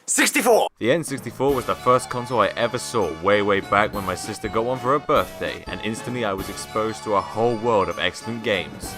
64! The N64 was the first console I ever saw way back when my sister got one for her birthday, and instantly I was exposed to a whole world of excellent games.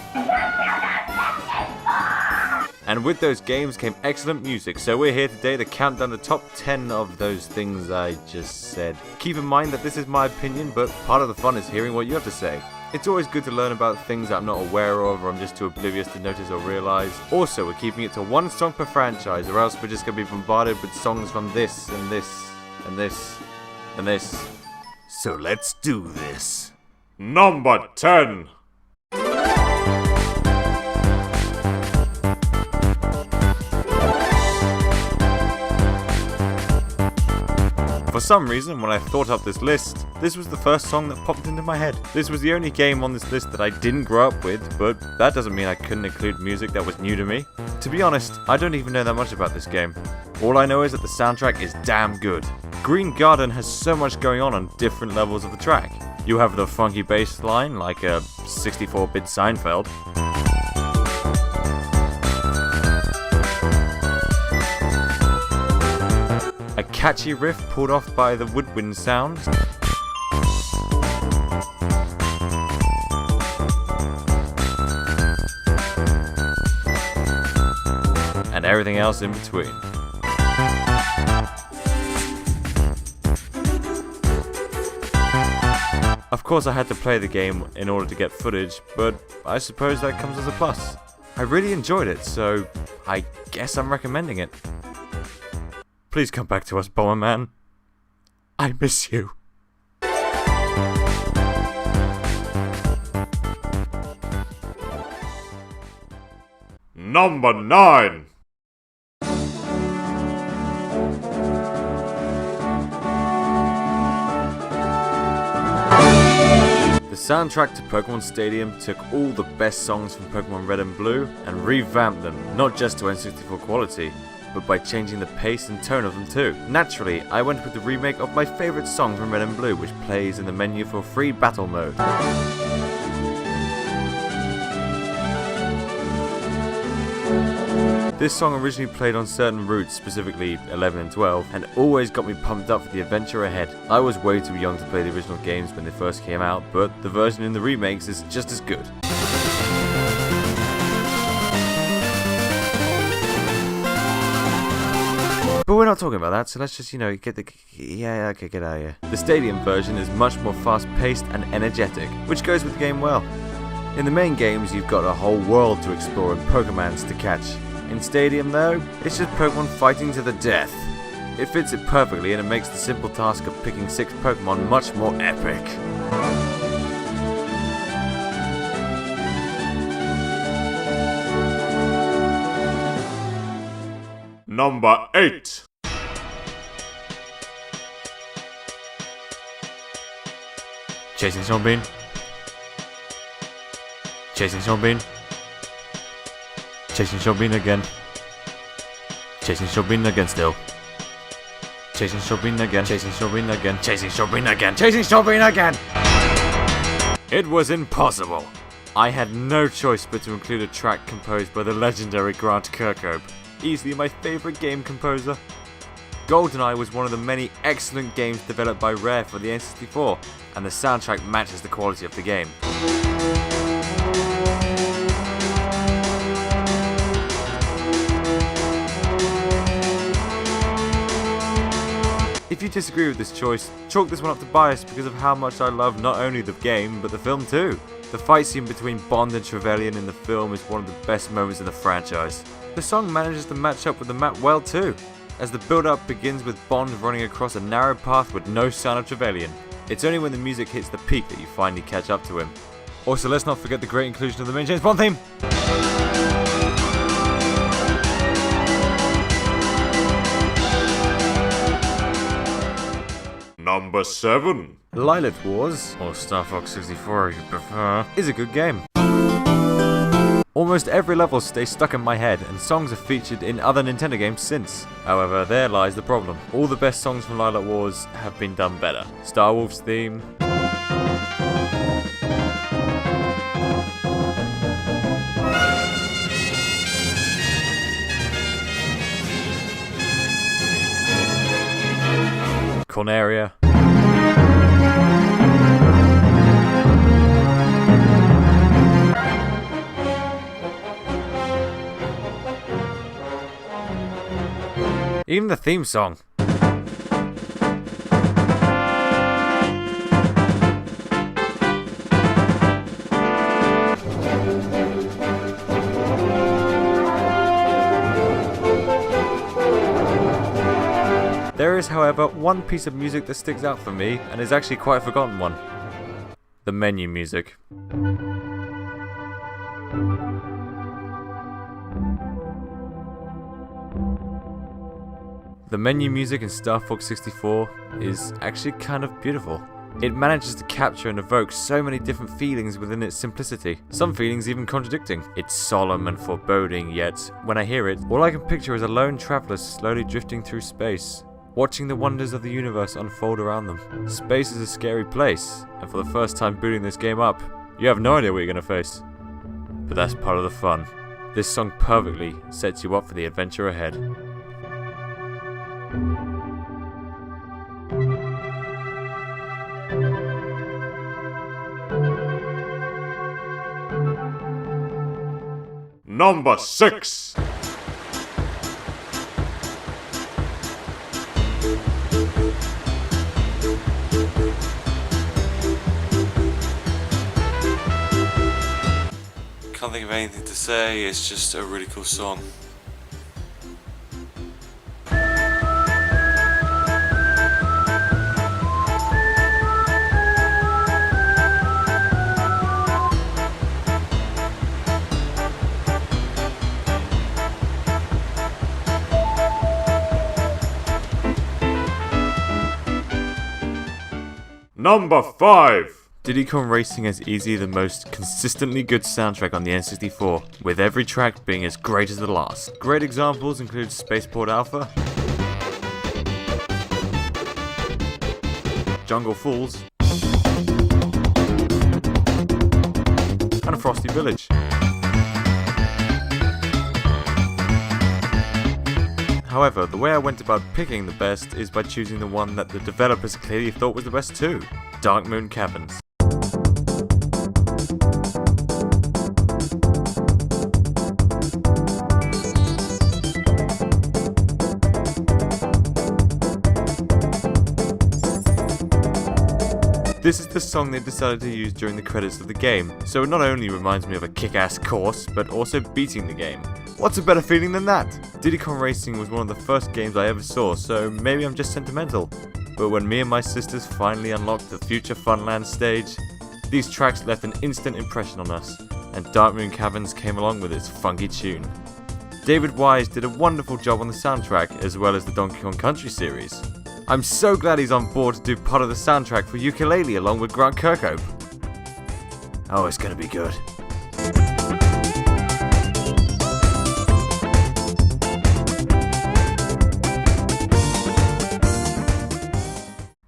And with those games came excellent music, so we're here today to count down the top 10 of those things I just said. Keep in mind that this is my opinion, but part of the fun is hearing what you have to say. It's always good to learn about things that I'm not aware of or I'm just too oblivious to notice or realise. Also, we're keeping it to one song per franchise, or else we're just going to be bombarded with songs from this and this and this and this. So let's do this. Number 10. For some reason, when I thought up this list, this was the first song that popped into my head. This was the only game on this list that I didn't grow up with, but that doesn't mean I couldn't include music that was new to me. To be honest, I don't even know that much about this game. All I know is that the soundtrack is damn good. Green Garden has so much going on different levels of the track. You have the funky bass line, like a 64-bit Seinfeld. A catchy riff pulled off by the woodwind sounds. And everything else in between. Of course I had to play the game in order to get footage, but I suppose that comes as a plus. I really enjoyed it, so I guess I'm recommending it. Please come back to us, Bomberman. I miss you. Number 9. The soundtrack to Pokemon Stadium took all the best songs from Pokemon Red and Blue and revamped them, not just to N64 quality, but by changing the pace and tone of them too. Naturally, I went with the remake of my favourite song from Red and Blue, which plays in the menu for free battle mode. This song originally played on certain routes, specifically 11 and 12, and always got me pumped up for the adventure ahead. I was way too young to play the original games when they first came out, but the version in the remakes is just as good. But we're not talking about that, so let's just, get get out of here. The Stadium version is much more fast-paced and energetic, which goes with the game well. In the main games, you've got a whole world to explore and Pokemons to catch. In Stadium, though, it's just Pokemon fighting to the death. It fits it perfectly, and it makes the simple task of picking 6 Pokemon much more epic. Number 8. Chasing Stormbean. Chasing Stormbean. Chasing Stormbean again. Chasing Stormbean again still. Chasing Stormbean again. Chasing Stormbean again. Chasing Stormbean again. Chasing Stormbean again! It was impossible. I had no choice but to include a track composed by the legendary Grant Kirkhope, easily my favourite game composer. GoldenEye was one of the many excellent games developed by Rare for the N64, and the soundtrack matches the quality of the game. If you disagree with this choice, chalk this one up to bias because of how much I love not only the game, but the film too. The fight scene between Bond and Trevelyan in the film is one of the best moments in the franchise. The song manages to match up with the map well too, as the build-up begins with Bond running across a narrow path with no sign of Trevelyan. It's only when the music hits the peak that you finally catch up to him. Also, let's not forget the great inclusion of the main James Bond theme! Number 7. Lilith Wars, or Star Fox 64 if you prefer, is a good game. Almost every level stays stuck in my head, and songs are featured in other Nintendo games since. However, there lies the problem. All the best songs from Lilith Wars have been done better. Star Wolf's theme, unicorn area. Even the theme song. There is, however, one piece of music that sticks out for me, and is actually quite a forgotten one. The menu music. The menu music in Star Fox 64 is actually kind of beautiful. It manages to capture and evoke so many different feelings within its simplicity, some feelings even contradicting. It's solemn and foreboding, yet when I hear it, all I can picture is a lone traveller slowly drifting through space, watching the wonders of the universe unfold around them. Space is a scary place, and for the first time booting this game up, you have no idea what you're going to face. But that's part of the fun. This song perfectly sets you up for the adventure ahead. Number 6. Can't think of anything to say, it's just a really cool song. Number 5. Diddy Kong Racing has easily the most consistently good soundtrack on the N64, with every track being as great as the last. Great examples include Spaceport Alpha, Jungle Falls, and Frosty Village. However, the way I went about picking the best is by choosing the one that the developers clearly thought was the best too, Dark Moon Caverns. This is the song they decided to use during the credits of the game, so it not only reminds me of a kick-ass course, but also beating the game. What's a better feeling than that? Diddy Kong Racing was one of the first games I ever saw, so maybe I'm just sentimental. But when me and my sisters finally unlocked the Future Funland stage, these tracks left an instant impression on us, and Dark Moon Caverns came along with its funky tune. David Wise did a wonderful job on the soundtrack, as well as the Donkey Kong Country series. I'm so glad he's on board to do part of the soundtrack for Yooka-Laylee along with Grant Kirkhope. Oh, it's gonna be good.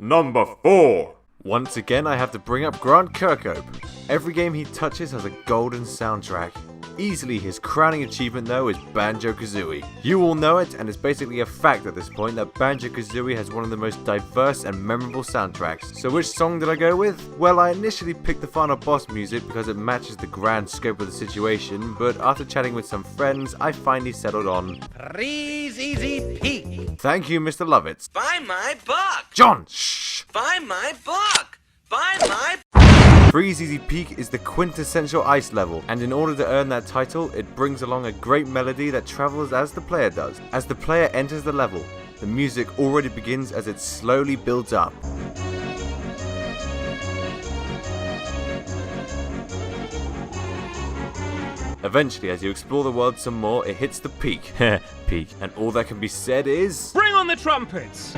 Number 4. Once again, I have to bring up Grant Kirkhope. Every game he touches has a golden soundtrack. Easily his crowning achievement though is Banjo-Kazooie. You all know it, and it's basically a fact at this point that Banjo-Kazooie has one of the most diverse and memorable soundtracks. So which song did I go with? Well, I initially picked the final boss music because it matches the grand scope of the situation, but after chatting with some friends, I finally settled on Freeze Easy Peak. Thank you, Mr. Lovitz. Buy my book. John, shh! Buy my book. Buy my. Freeze Easy Peak is the quintessential ice level, and in order to earn that title, it brings along a great melody that travels as the player does. As the player enters the level, the music already begins as it slowly builds up. Eventually, as you explore the world some more, it hits the peak. Peak. And all that can be said is... Bring on the trumpets!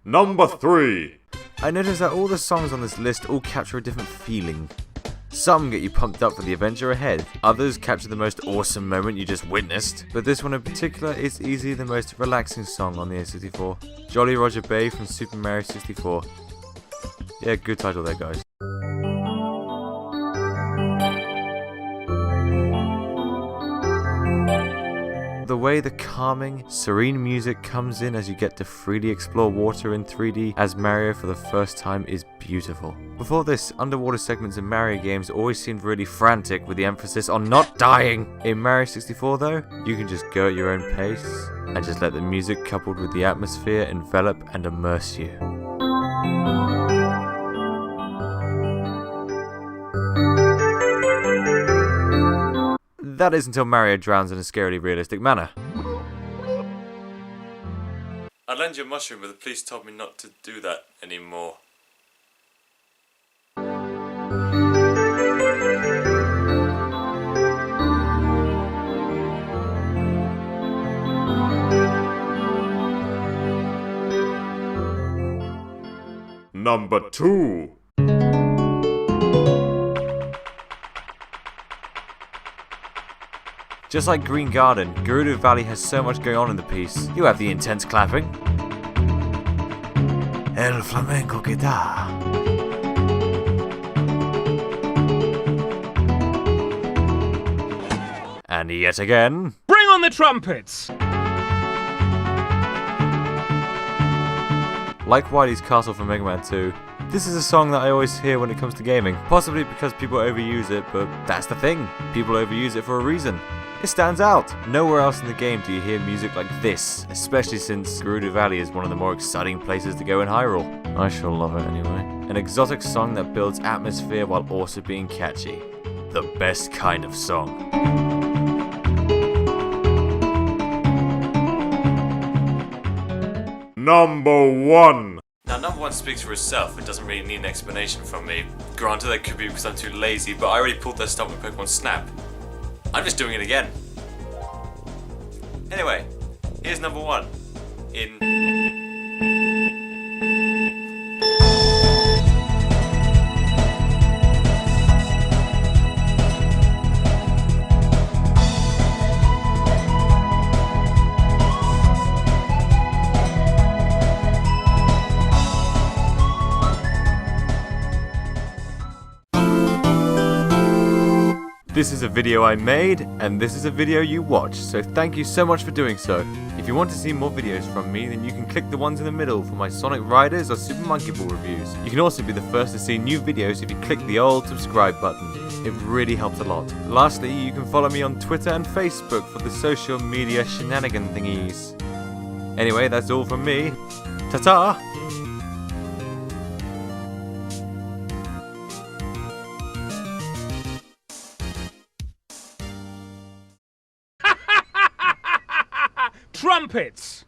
Number 3. I noticed that all the songs on this list all capture a different feeling. Some get you pumped up for the adventure ahead, others capture the most awesome moment you just witnessed, but this one in particular is easily the most relaxing song on the N64. Jolly Roger Bay from Super Mario 64. Yeah, good title there, guys. The way the calming, serene music comes in as you get to freely explore water in 3D as Mario for the first time is beautiful. Before this, underwater segments in Mario games always seemed really frantic with the emphasis on not dying. In Mario 64 though, you can just go at your own pace and just let the music coupled with the atmosphere envelop and immerse you. That is until Mario drowns in a scarily realistic manner. I'd lend you a mushroom, but the police told me not to do that anymore. Number 2. Just like Green Garden, Gerudo Valley has so much going on in the piece. You have the intense clapping, el flamenco guitar, and yet again, Bring on the trumpets! like Wily's Castle from Mega Man 2, this is a song that I always hear when it comes to gaming. Possibly because people overuse it, but that's the thing. People overuse it for a reason. It stands out. Nowhere else in the game do you hear music like this, especially since Gerudo Valley is one of the more exciting places to go in Hyrule. I sure love it anyway. An exotic song that builds atmosphere while also being catchy. The best kind of song. Number 1. Now, number 1 speaks for itself. It doesn't really need an explanation from me. Granted, that could be because I'm too lazy, but I already pulled that stuff with Pokemon Snap. I'm just doing it again. Anyway, here's number 1 in... This is a video I made, and this is a video you watched, so thank you so much for doing so. If you want to see more videos from me, then you can click the ones in the middle for my Sonic Riders or Super Monkey Ball reviews. You can also be the first to see new videos if you click the old subscribe button. It really helps a lot. Lastly, you can follow me on Twitter and Facebook for the social media shenanigan thingies. Anyway, that's all from me. Ta-ta! Trumpets!